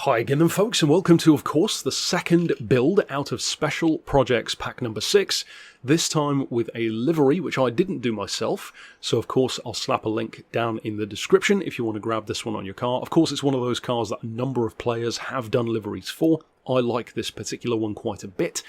Hi again then folks, and welcome to, of course, the second build out of Special Projects pack number 6, this time with a livery which I didn't do myself, so of course I'll slap a link down in the description if you want to grab this one on your car. Of course it's one of those cars that a number of players have done liveries for. I like this particular one quite a bit.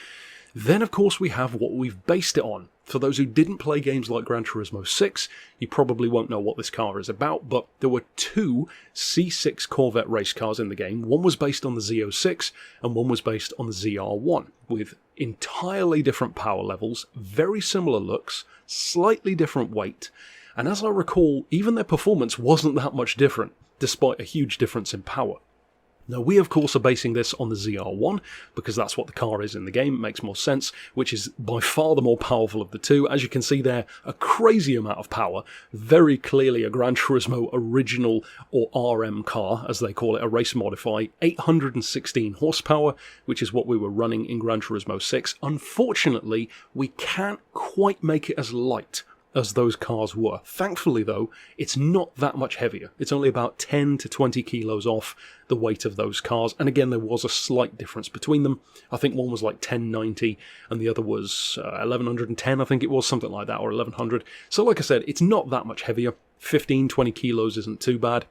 Then of course we have what we've based it on. For those who didn't play games like Gran Turismo 6, you probably won't know what this car is about, but there were two C6 Corvette race cars in the game. One was based on the Z06 and one was based on the ZR1, with entirely different power levels, very similar looks, slightly different weight, and as I recall, even their performance wasn't that much different, despite a huge difference in power. Now we of course are basing this on the ZR1, because that's what the car is in the game, it makes more sense, which is by far the more powerful of the two. As you can see there, a crazy amount of power, very clearly a Gran Turismo original or RM car, as they call it, a race modify, 816 horsepower, which is what we were running in Gran Turismo 6. Unfortunately, we can't quite make it as light as those cars were. Thankfully though, it's not that much heavier. It's only about 10 to 20 kilos off the weight of those cars, and again there was a slight difference between them. I think one was like 1090 and the other was 1110, I think it was, something like that, or 1100. So like I said, it's not that much heavier. 15-20 kilos isn't too bad.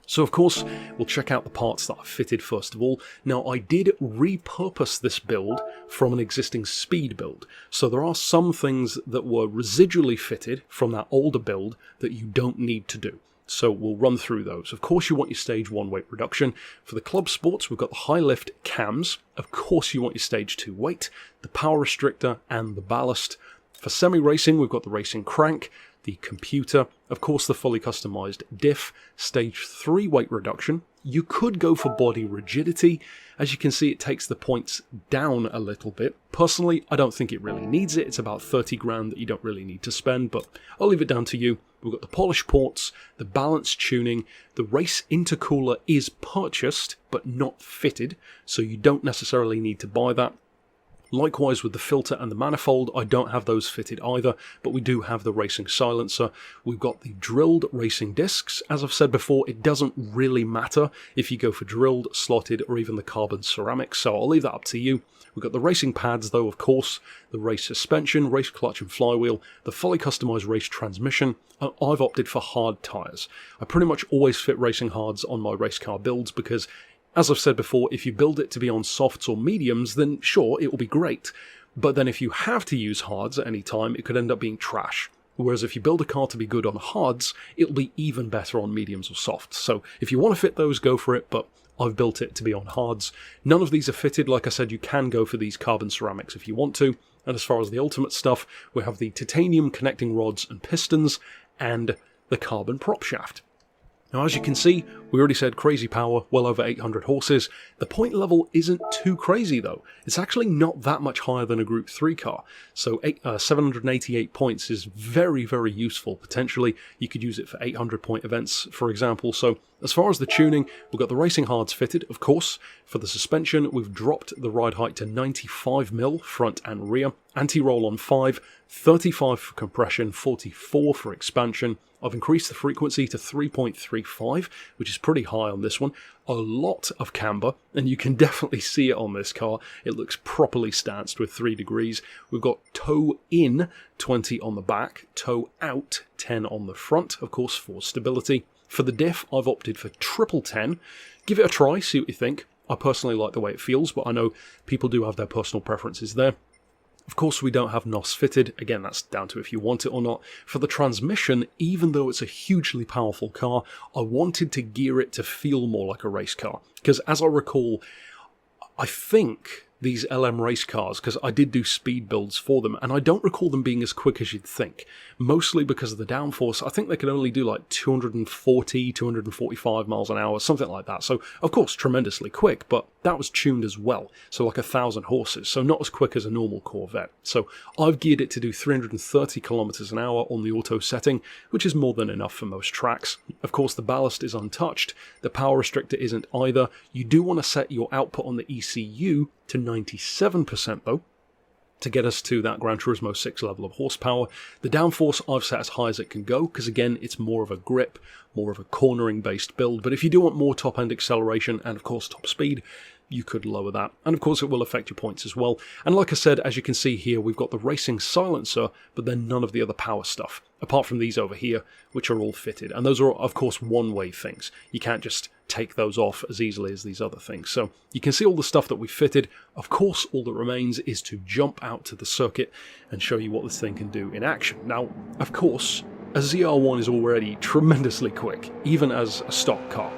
So of course, we'll check out the parts that I fitted first of all. Now I did repurpose this build from an existing speed build, so there are some things that were residually fitted from that older build that you don't need to do. So we'll run through those. Of course you want your stage 1 weight reduction. For the club sports we've got the high lift cams. Of course you want your stage 2 weight, the power restrictor and the ballast. For semi-racing we've got the racing crank, the computer, of course the fully customized diff, stage 3 weight reduction. You could go for body rigidity. As you can see, it takes the points down a little bit. Personally, I don't think it really needs it. It's about 30 grand that you don't really need to spend, but I'll leave it down to you. We've got the polish ports, the balance tuning, the race intercooler is purchased but not fitted, so you don't necessarily need to buy that. Likewise with the filter and the manifold, I don't have those fitted either, but we do have the racing silencer. We've got the drilled racing discs. As I've said before, it doesn't really matter if you go for drilled, slotted, or even the carbon ceramic, so I'll leave that up to you. We've got the racing pads though, of course, the race suspension, race clutch and flywheel, the fully customized race transmission. I've opted for hard tyres. I pretty much always fit racing hards on my race car builds because, as I've said before, if you build it to be on softs or mediums, then sure, it will be great. But then if you have to use hards at any time, it could end up being trash. Whereas if you build a car to be good on hards, it'll be even better on mediums or softs. So if you want to fit those, go for it, but I've built it to be on hards. None of these are fitted. Like I said, you can go for these carbon ceramics if you want to. And as far as the ultimate stuff, we have the titanium connecting rods and pistons and the carbon prop shaft. Now as you can see, we already said crazy power, well over 800 horses. The point level isn't too crazy though. It's actually not that much higher than a Group 3 car. So 788 points is very, very useful. Potentially you could use it for 800 point events, for example. So as far as the tuning, we've got the racing hards fitted, of course. For the suspension, we've dropped the ride height to 95mm front and rear. Anti-roll on 5, 35 for compression, 44 for expansion. I've increased the frequency to 3.35, which is pretty high on this one. A lot of camber, and you can definitely see it on this car. It looks properly stanced with 3 degrees. We've got toe in 20 on the back, toe out 10 on the front, of course, for stability. For the diff, I've opted for triple 10. Give it a try, see what you think. I personally like the way it feels, but I know people do have their personal preferences there. Of course, we don't have NOS fitted. Again, that's down to if you want it or not. For the transmission, even though it's a hugely powerful car, I wanted to gear it to feel more like a race car. Because as I recall, I think these LM race cars, because I did do speed builds for them, and I don't recall them being as quick as you'd think. Mostly because of the downforce. I think they could only do like 240, 245 miles an hour, something like that. So, of course, tremendously quick, but that was tuned as well. So like 1,000 horses, so not as quick as a normal Corvette. So I've geared it to do 330 kilometers an hour on the auto setting, which is more than enough for most tracks. Of course, the ballast is untouched. The power restrictor isn't either. You do want to set your output on the ECU to 97% though. to get us to that Gran Turismo 6 level of horsepower. The downforce I've set as high as it can go, because again, it's more of a grip, more of a cornering based build, but if you do want more top end acceleration and of course top speed, you could lower that, and of course it will affect your points as well. And like I said, as you can see here, we've got the racing silencer, but then none of the other power stuff, apart from these over here, which are all fitted, and those are of course one-way things. You can't just take those off as easily as these other things. So you can see all the stuff that we fitted. Of course, all that remains is to jump out to the circuit and show you what this thing can do in action. Now, of course, a ZR1 is already tremendously quick, even as a stock car.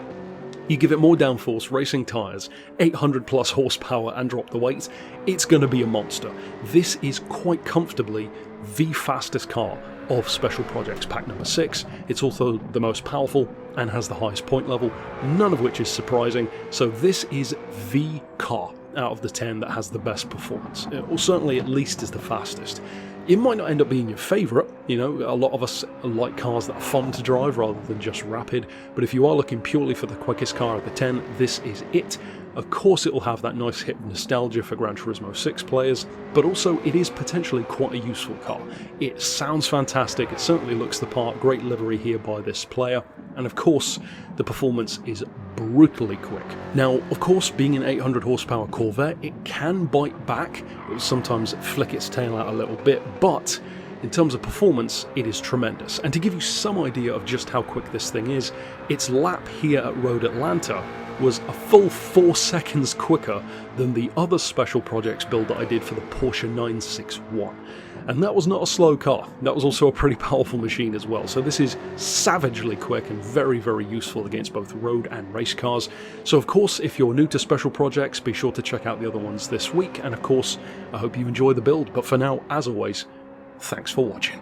You give it more downforce, racing tyres, 800 plus horsepower and drop the weight, it's going to be a monster. This is quite comfortably the fastest car of Special Projects Pack number 6. It's also the most powerful and has the highest point level, none of which is surprising, so this is the car out of the 10 that has the best performance, or certainly at least is the fastest. It might not end up being your favourite, you know, a lot of us like cars that are fun to drive rather than just rapid, but if you are looking purely for the quickest car of the 10, this is it. Of course it will have that nice hit of nostalgia for Gran Turismo 6 players, but also it is potentially quite a useful car. It sounds fantastic, it certainly looks the part, great livery here by this player, and of course the performance is brutally quick. Now, of course, being an 800 horsepower Corvette, it can bite back, it will sometimes flick its tail out a little bit, but in terms of performance, it is tremendous. And to give you some idea of just how quick this thing is, its lap here at Road Atlanta was a full 4 seconds quicker than the other Special Projects build that I did for the Porsche 961. And that was not a slow car, that was also a pretty powerful machine as well. So this is savagely quick and very, very useful against both road and race cars. So of course, if you're new to Special Projects, be sure to check out the other ones this week. And of course, I hope you enjoy the build. But for now, as always, thanks for watching.